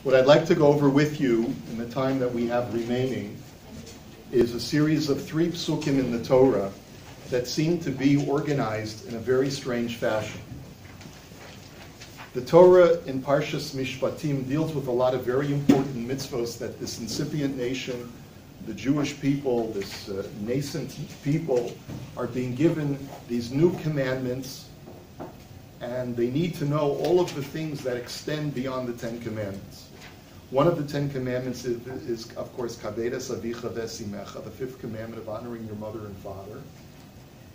What I'd like to go over with you in the time that we have remaining is a series of 3 psukim in the Torah that seem to be organized in a very strange fashion. The Torah in PARSHA Mishpatim deals with a lot of very important mitzvos that this incipient nation, the Jewish people, this nascent people, are being given these new commandments, and they need to know all of the things that extend beyond the 10 commandments. One of the 10 commandments is of course, kabedas avicha vesimecha, the 5th commandment of honoring your mother and father.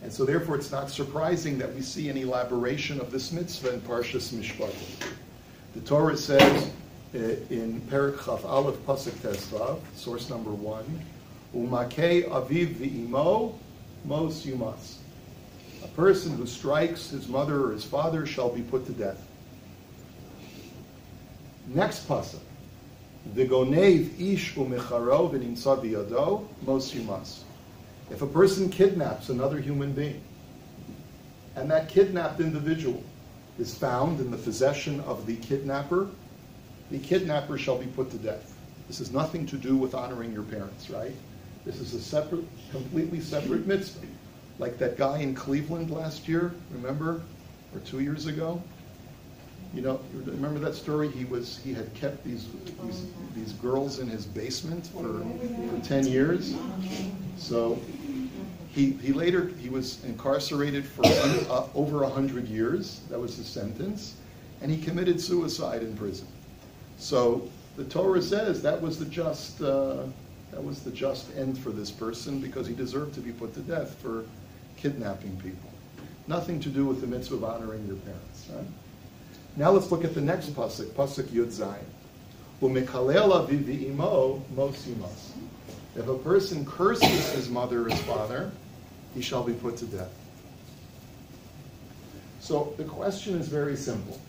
And so therefore it's not surprising that we see an elaboration of this mitzvah in Parshas Mishpatim. The Torah says in Perek Chaf Aleph Pasuk Tesvav, source number 1, Umakei aviv v'imo mos yumas. A person who strikes his mother or his father shall be put to death. Next pasuk, V'gonev ish u'mecharo v'nimtza biyado mos yumas. If a person kidnaps another human being, and that kidnapped individual is found in the possession of the kidnapper shall be put to death. This has nothing to do with honoring your parents, right? This is a separate, completely separate mitzvah. Like that guy in Cleveland last year, remember? Or 2 years ago? You know, remember that story? He had kept these girls in his basement for 10 years. So he was incarcerated for over 100 years. That was his sentence, and he committed suicide in prison. So the Torah says that was the just end for this person, because he deserved to be put to death for kidnapping people. Nothing to do with the mitzvah of honoring your parents. Right? Now let's look at the next pasuk, pasuk Yud Zayin. U'mekalel aviv v'imo mos yumas. If a person curses his mother or his father, he shall be put to death. So the question is very simple.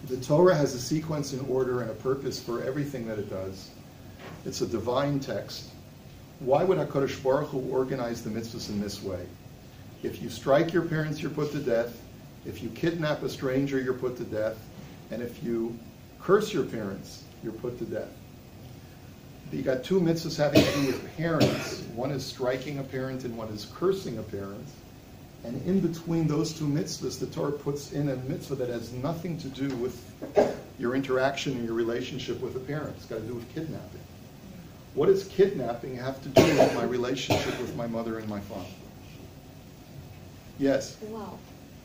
The Torah has a sequence and order and a purpose for everything that it does. It's a divine text. Why would HaKadosh Baruch Hu organize the mitzvahs in this way? If you strike your parents, you're put to death. If you kidnap a stranger, you're put to death. And if you curse your parents, you're put to death. You got 2 mitzvahs having to do with parents. One is striking a parent and one is cursing a parent. And in between those 2 mitzvahs, the Torah puts in a mitzvah that has nothing to do with your interaction and your relationship with a parent. It's got to do with kidnapping. What does kidnapping have to do with my relationship with my mother and my father? Yes? Well,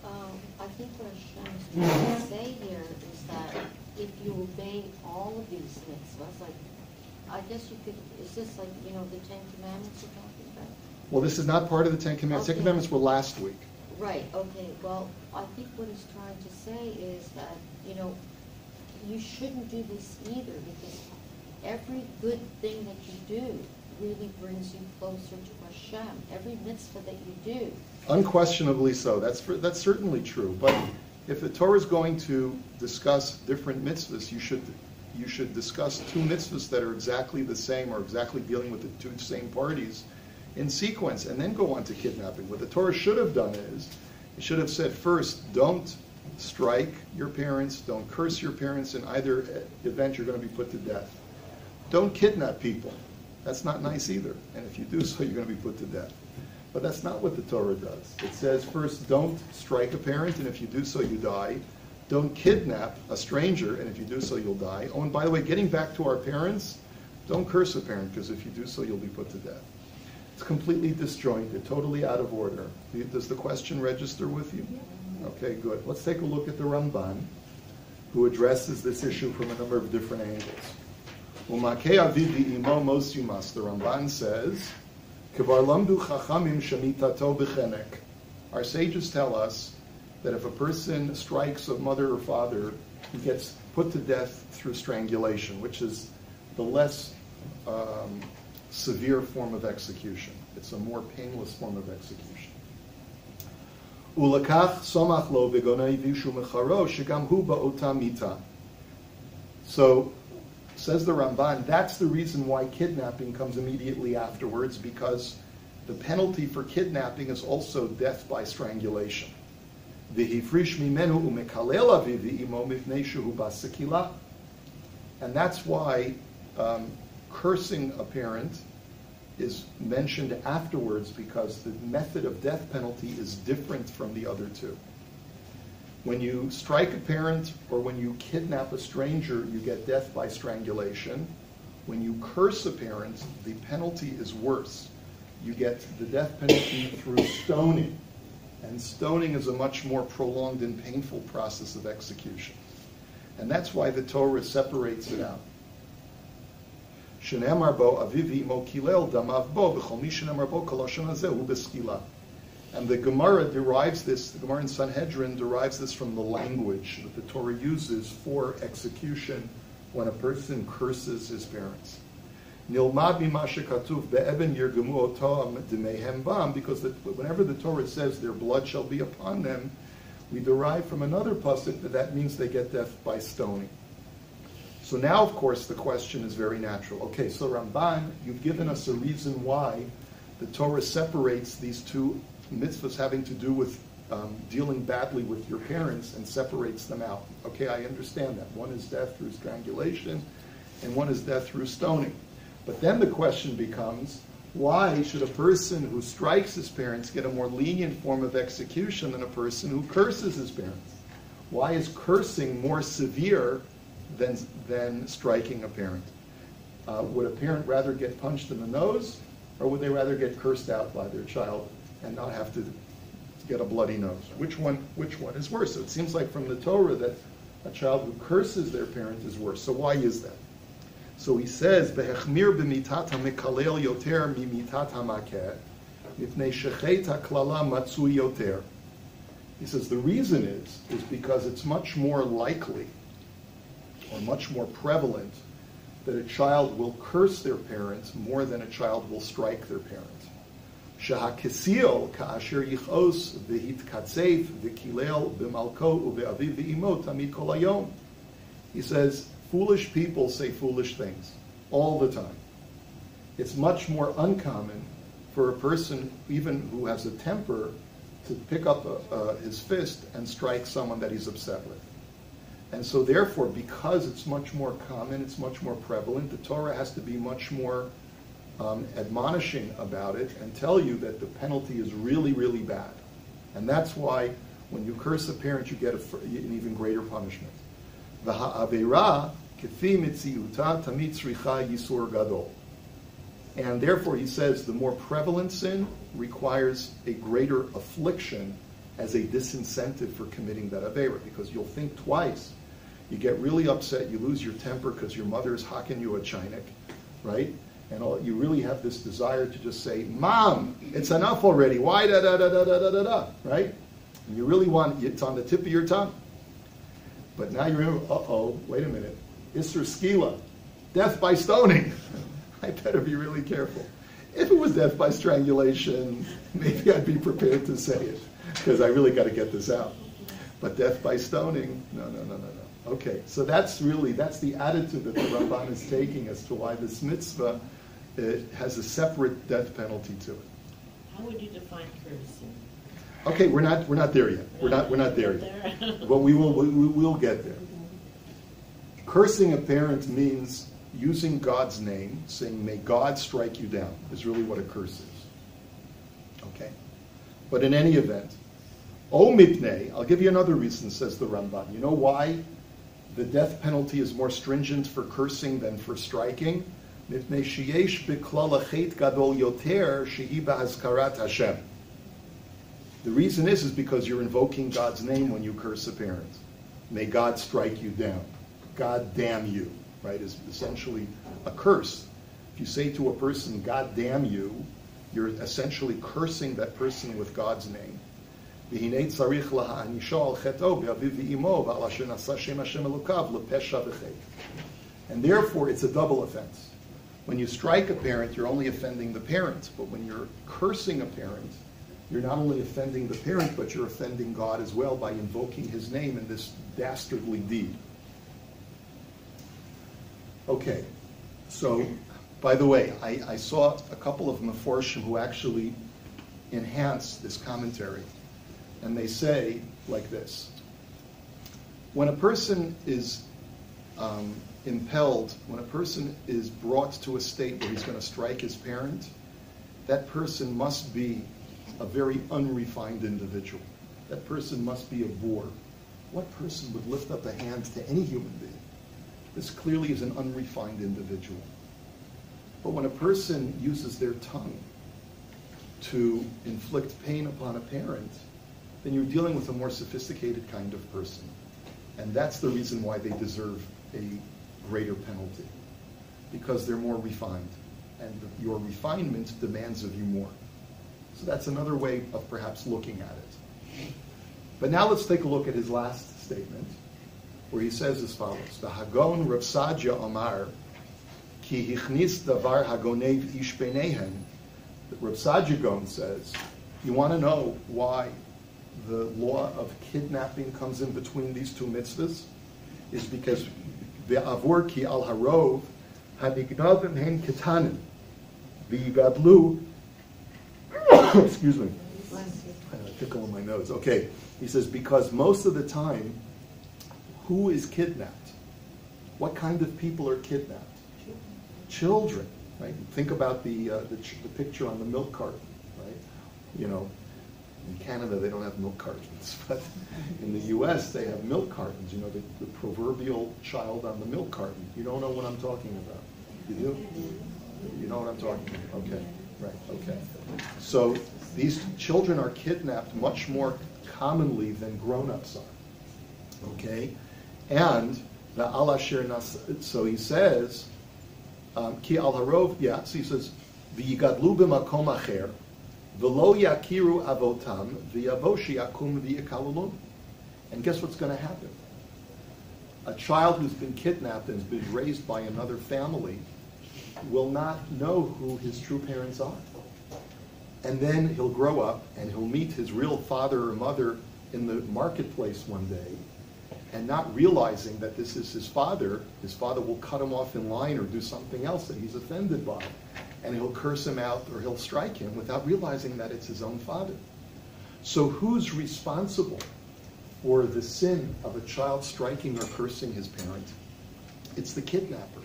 I think what Hashem is trying to say here is that if you obey all of these mitzvahs, like, I guess you could, is this like, the 10 Commandments you're talking about? Well, this is not part of the 10 Commandments. Okay. 10 Commandments were last week. Right, okay. Well, I think what he's trying to say is that, you shouldn't do this either, because every good thing that you do really brings you closer to Hashem. Every mitzvah that you do. Unquestionably so. That's certainly true. But if the Torah is going to discuss different mitzvahs, you should discuss 2 mitzvahs that are exactly the same or exactly dealing with the 2 same parties in sequence, and then go on to kidnapping. What the Torah should have done is, it should have said first, don't strike your parents, don't curse your parents. In either event, you're going to be put to death. Don't kidnap people. That's not nice either. And if you do so, you're going to be put to death. But that's not what the Torah does. It says first, don't strike a parent, and if you do so, you die. Don't kidnap a stranger, and if you do so, you'll die. Oh, and by the way, getting back to our parents, don't curse a parent, because if you do so, you'll be put to death. It's completely disjointed, totally out of order. Does the question register with you? Okay, good. Let's take a look at the Ramban, who addresses this issue from a number of different angles. Umakei aviv v'imo mos yumas. The Ramban says, K'var lamdu chachamim shemitato b'chenek. Our sages tell us that if a person strikes a mother or father, he gets put to death through strangulation, which is the less severe form of execution. It's a more painless form of execution. Ulakach somach lo v'gonei vishu mecharo shegam hu ba'ota mita. So, says the Ramban, that's the reason why kidnapping comes immediately afterwards, because the penalty for kidnapping is also death by strangulation. And that's why cursing a parent is mentioned afterwards, because the method of death penalty is different from the other two. When you strike a parent or when you kidnap a stranger, you get death by strangulation. When you curse a parent, the penalty is worse. You get the death penalty through stoning. And stoning is a much more prolonged and painful process of execution. And that's why the Torah separates it out. Shenemar bo aviv imo kilel damav bo v'chol mi shenemar bo kol hashon hazeh hu b'skila. And the Gemara derives this, the Gemara in Sanhedrin derives this from the language that the Torah uses for execution when a person curses his parents. Nilmad mima shekatuv be'eben yirgemu otam d'meihem bam, because whenever the Torah says their blood shall be upon them, we derive from another pasuk that means they get death by stoning. So now, of course, the question is very natural. Okay, so Ramban, you've given us a reason why the Torah separates these two mitzvahs having to do with dealing badly with your parents and separates them out. Okay, I understand that. One is death through strangulation and one is death through stoning. But then the question becomes, why should a person who strikes his parents get a more lenient form of execution than a person who curses his parents? Why is cursing more severe than striking a parent? Would a parent rather get punched in the nose, or would they rather get cursed out by their child and not have to get a bloody nose? Which one is worse? So it seems like from the Torah that a child who curses their parent is worse. So why is that? So he says, "Behechmir b'mitat hamikalel yoter mimitat hamakeh, mipnei shechet haklala matzui yoter." He says the reason is because it's much more likely or much more prevalent that a child will curse their parents more than a child will strike their parents. Shehakesil ka'asher yichos v'hitkatzef v'kilel b'malko u've'aviv v'imo tamid kol hayom. He says, foolish people say foolish things all the time. It's much more uncommon for a person, even who has a temper, to pick up his fist and strike someone that he's upset with. And so therefore, because it's much more common, it's much more prevalent, the Torah has to be much more admonishing about it and tell you that the penalty is really, really bad. And that's why when you curse a parent, you get an even greater punishment. And therefore, he says, the more prevalent sin requires a greater affliction as a disincentive for committing that Aveira, because you'll think twice. You get really upset, you lose your temper because your mother is hocking you a chinik, right? And you really have this desire to just say, Mom, it's enough already. Why da-da-da-da-da-da-da, right? And you really want, it's on the tip of your tongue. But now you remember, wait a minute. Isser skila, death by stoning. I better be really careful. If it was death by strangulation, maybe I'd be prepared to say it, because I really got to get this out. But death by stoning, no. Okay, so that's the attitude that the Ramban is taking as to why this mitzvah has a separate death penalty to it. How would you define cursing? Okay, we're not there yet. We're not there yet. But we will get there. Cursing a parent means using God's name, saying, "May God strike you down," is really what a curse is. Okay? But in any event, O mitnei, I'll give you another reason, says the Ramban. You know why the death penalty is more stringent for cursing than for striking? Mitnei sheyesh b'klal achet gadol yoter shehi b'hazkarat Hashem. The reason is because you're invoking God's name when you curse a parent. May God strike you down. God damn you, right, is essentially a curse. If you say to a person, God damn you, you're essentially cursing that person with God's name. And therefore, it's a double offense. When you strike a parent, you're only offending the parent. But when you're cursing a parent, you're not only offending the parent, but you're offending God as well by invoking his name in this dastardly deed. Okay, so, by the way, I saw a couple of Meforshim who actually enhanced this commentary. And they say like this: when a person is impelled, when a person is brought to a state where he's going to strike his parent, that person must be a very unrefined individual. That person must be a boor. What person would lift up a hand to any human being? This clearly is an unrefined individual. But when a person uses their tongue to inflict pain upon a parent, then you're dealing with a more sophisticated kind of person. And that's the reason why they deserve a greater penalty, because they're more refined. And your refinement demands of you more. So that's another way of perhaps looking at it. But now let's take a look at his last statement, where he says as follows: the Hagon Rav Sadia Omar, ki hichnis davar hagonev ish beinehen. Rav Sadia Gaon says, you want to know why the law of kidnapping comes in between these two mitzvahs? Is because ve'avur ki al harov hanignavim hen ketanim v'yigadlu. Excuse me. I had a tickle in my nose. Okay. He says, because most of the time, who is kidnapped? What kind of people are kidnapped? Children, right? Think about the picture on the milk carton, right? You know, in Canada they don't have milk cartons, but in the U.S. they have milk cartons. You know, the proverbial child on the milk carton. You don't know what I'm talking about. You do? You know what I'm talking about? Okay, right, okay. So these children are kidnapped much more commonly than grown-ups are. Okay? And the Allah Shir Nas, so he says, Ki al harov, yeah, so he says, V'yigadlu b'makom acher, v'lo yakiru avotam, v'yavoshi yakum v'yikalulun. And guess what's going to happen? A child who's been kidnapped and has been raised by another family will not know who his true parents are. And then he'll grow up and he'll meet his real father or mother in the marketplace one day, and not realizing that this is his father will cut him off in line or do something else that he's offended by. And he'll curse him out or he'll strike him without realizing that it's his own father. So who's responsible for the sin of a child striking or cursing his parent? It's the kidnapper.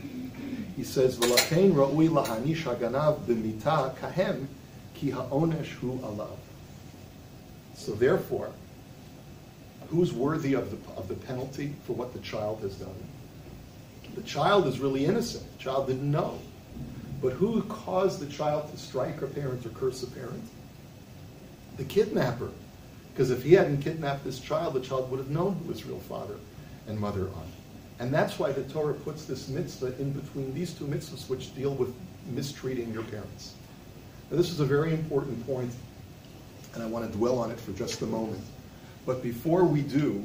He says, V'lachein ra'ui lahanish haganav b'mita kahem ki ha'onesh hu alav. So therefore, who's worthy of the penalty for what the child has done? The child is really innocent. The child didn't know. But who caused the child to strike her parent or curse a parent? The kidnapper. Because if he hadn't kidnapped this child, the child would have known who his real father and mother are. And that's why the Torah puts this mitzvah in between these two mitzvahs, which deal with mistreating your parents. Now, this is a very important point, and I want to dwell on it for just a moment. But before we do,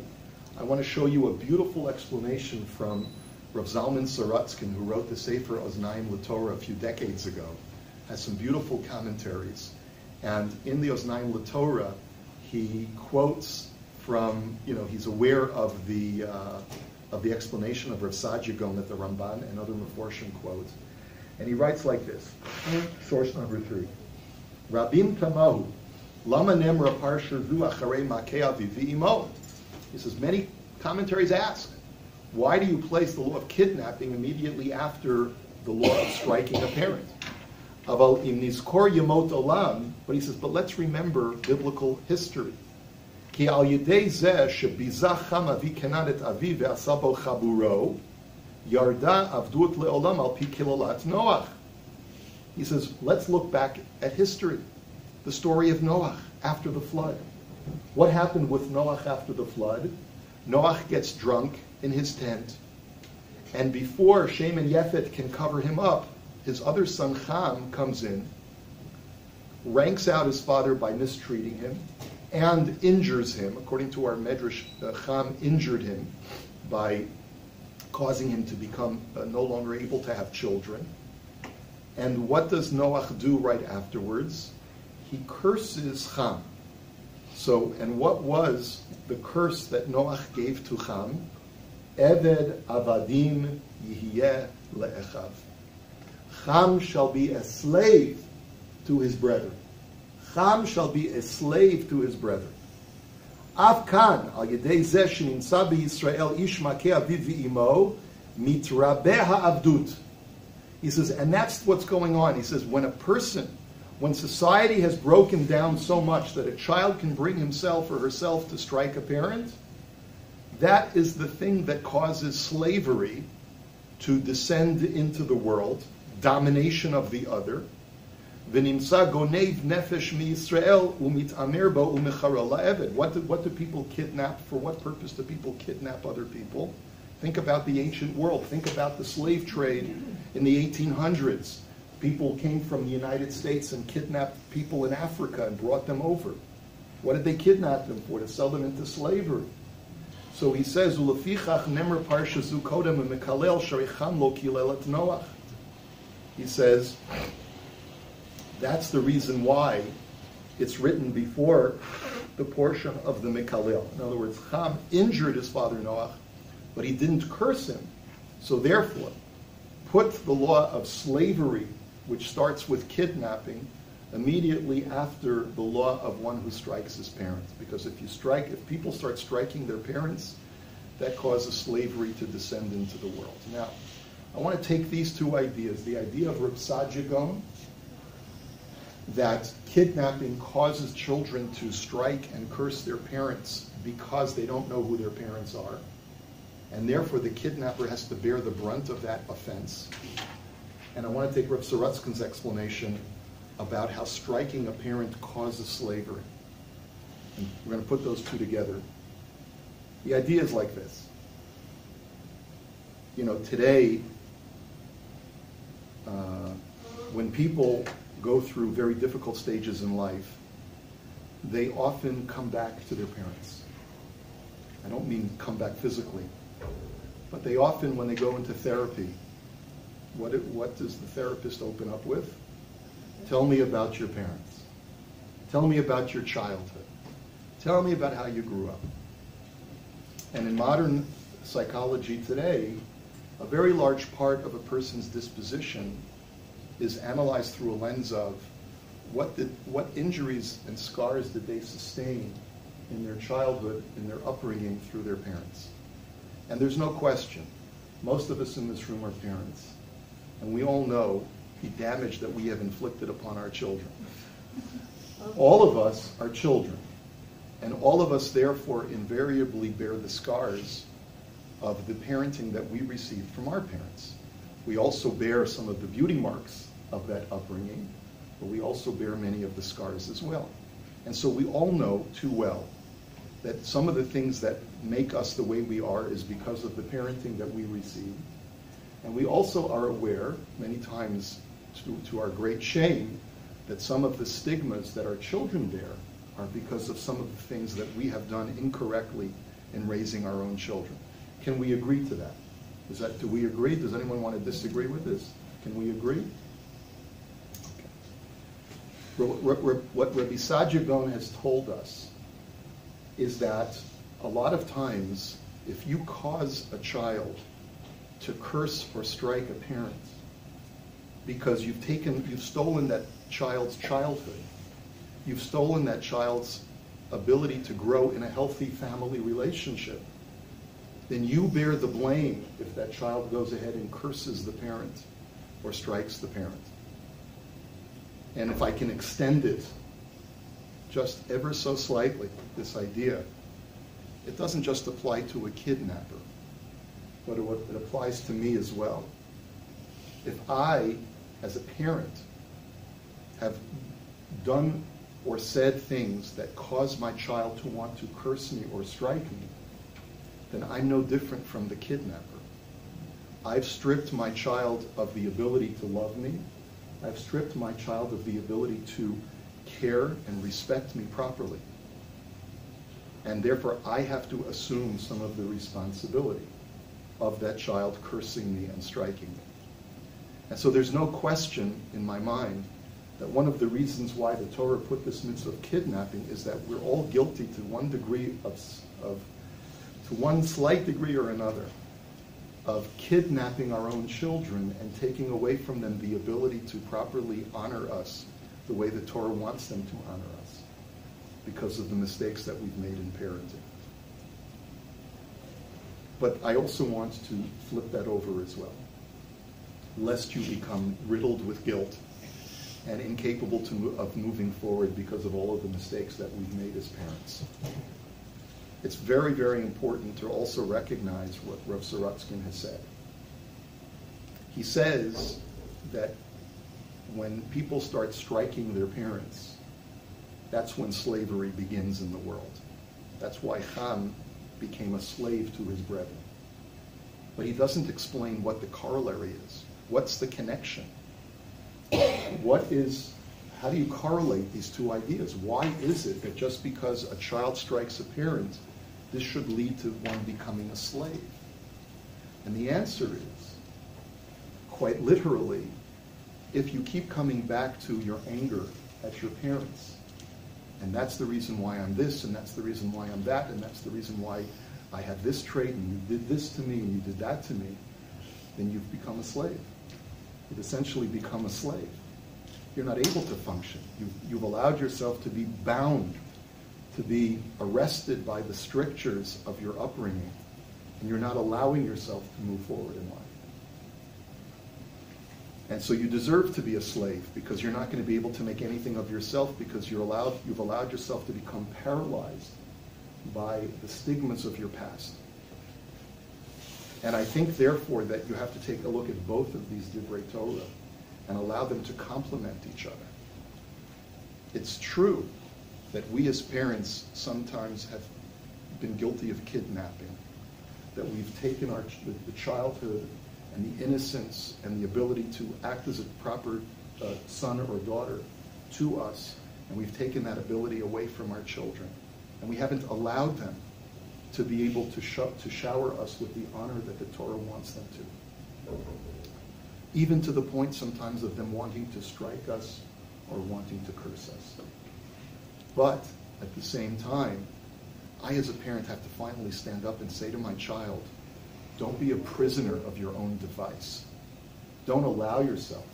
I want to show you a beautiful explanation from Rav Zalman Sorotzkin, who wrote the Sefer Oznaim LaTorah a few decades ago. Has some beautiful commentaries. And in the Oznaim LaTorah, he quotes from, he's aware of the explanation of Rav Sadia Gaon that the Ramban and other Meforshim quote. And he writes like this, source number 3. Rabim tamahu, lama nemra PARSHA zu acharei makei aviv v'imo. He says, many commentaries ask, why do you place the law of kidnapping immediately after the law of striking a parent? Aval im nizkor yemot olam, but he says, but let's remember biblical history. Ki al yedei zeh shebizah cham avi kenan et avi ve'asa bo chaburo, yarda avdut le'olam al pi kilolat Noach. He says, let's look back at history. The story of Noach after the flood. What happened with Noach after the flood? Noach gets drunk in his tent, and before Shem and Yefet can cover him up, his other son Ham comes in, ranks out his father by mistreating him, and injures him. According to our Medrash, Ham injured him by causing him to become no longer able to have children. And what does Noach do right afterwards? He curses Ham. So, and what was the curse that Noach gave to Ham? Eved avadim yihiyeh le'echav. Ham shall be a slave to his brethren. Ham shall be a slave to his brethren. Av kan al yedei zeh sheninsa b'Yisrael ish makeh aviv v'imo Mitrabeh ha'avdut. He says, and that's what's going on. He says, when society has broken down so much that a child can bring himself or herself to strike a parent, that is the thing that causes slavery to descend into the world, domination of the other. V'nimsa gonev nefesh miYisrael u'mitamer bo u'mecharel la'eved. What do people kidnap? For what purpose do people kidnap other people? Think about the ancient world. Think about the slave trade in the 1800s. People came from the United States and kidnapped people in Africa and brought them over. What did they kidnap them for? To sell them into slavery. So he says, "Ulefichach nemer parsha zu kodem u'mekalel sharicham lo kilelet Noach." He says, that's the reason why it's written before the portion of the Mekalel. In other words, Ham injured his father Noach, but he didn't curse him. So therefore, put the law of slavery, which starts with kidnapping, immediately after the law of one who strikes his parents. Because if people start striking their parents, that causes slavery to descend into the world. Now, I want to take these two ideas, the idea of Reb Saadia Gaon, that kidnapping causes children to strike and curse their parents because they don't know who their parents are, and therefore the kidnapper has to bear the brunt of that offense. And I want to take Reb Sorotzkin's explanation about how striking a parent causes slavery. And we're going to put those two together. The idea is like this. Today, when people go through very difficult stages in life, they often come back to their parents. I don't mean come back physically, but they often, when they go into therapy, what does the therapist open up with? Tell me about your parents. Tell me about your childhood. Tell me about how you grew up. And in modern psychology today, a very large part of a person's disposition is analyzed through a lens of what injuries and scars did they sustain in their childhood, in their upbringing through their parents. And there's no question, most of us in this room are parents, and we all know the damage that we have inflicted upon our children. All of us are children, and all of us therefore invariably bear the scars of the parenting that we received from our parents. We also bear some of the beauty marks of that upbringing, but we also bear many of the scars as well. And so we all know too well that some of the things that make us the way we are is because of the parenting that we received. And we also are aware, many times to our great shame, that some of the stigmas that our children bear are because of some of the things that we have done incorrectly in raising our own children. Can we agree to that? Do we agree? Does anyone want to disagree with this? Can we agree? Okay. What Rabbi Saadia Gaon has told us is that a lot of times, if you cause a child to curse or strike a parent because you've stolen that child's childhood, you've stolen that child's ability to grow in a healthy family relationship, then you bear the blame if that child goes ahead and curses the parent or strikes the parent. And if I can extend it just ever so slightly, this idea, it doesn't just apply to a kidnapper, but it applies to me as well. If I, as a parent, have done or said things that cause my child to want to curse me or strike me, then I'm no different from the kidnapper. I've stripped my child of the ability to love me. I've stripped my child of the ability to care and respect me properly. And therefore, I have to assume some of the responsibility of that child cursing me and striking me. And so there's no question in my mind that one of the reasons why the Torah put this mitzvah of kidnapping is that we're all guilty to one degree to one slight degree or another, of kidnapping our own children and taking away from them the ability to properly honor us the way the Torah wants them to honor us because of the mistakes that we've made in parenting. But I also want to flip that over as well, lest you become riddled with guilt and incapable of moving forward because of all of the mistakes that we've made as parents. It's very, very important to also recognize what Rav Sorotskin has said. He says that when people start striking their parents, that's when slavery begins in the world. That's why Ham became a slave to his brethren. But he doesn't explain what the corollary is. What's the connection? How do you correlate these two ideas? Why is it that just because a child strikes a parent, this should lead to one becoming a slave? And the answer is, quite literally, if you keep coming back to your anger at your parents, and that's the reason why I'm this, and that's the reason why I'm that, and that's the reason why I have this trait, and you did this to me, and you did that to me, then you've become a slave. You've essentially become a slave. You're not able to function. You've allowed yourself to be bound, to be arrested by the strictures of your upbringing, and you're not allowing yourself to move forward in life. And so you deserve to be a slave, because you're not going to be able to make anything of yourself, because you've allowed yourself to become paralyzed by the stigmas of your past. And I think, therefore, that you have to take a look at both of these Divrei Torah and allow them to complement each other. It's true that we as parents sometimes have been guilty of kidnapping, that we've taken the childhood and the innocence and the ability to act as a proper son or daughter to us, and we've taken that ability away from our children. And we haven't allowed them to be able to shower us with the honor that the Torah wants them to. Even to the point sometimes of them wanting to strike us or wanting to curse us. But at the same time, I as a parent have to finally stand up and say to my child, don't be a prisoner of your own device. Don't allow yourself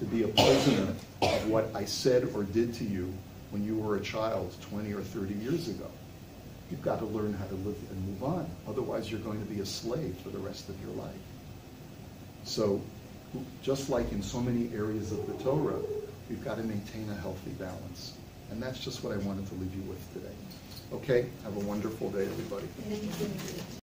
to be a prisoner of what I said or did to you when you were a child 20 or 30 years ago. You've got to learn how to live and move on. Otherwise, you're going to be a slave for the rest of your life. So, just like in so many areas of the Torah, we've got to maintain a healthy balance. And that's just what I wanted to leave you with today. Okay? Have a wonderful day, everybody.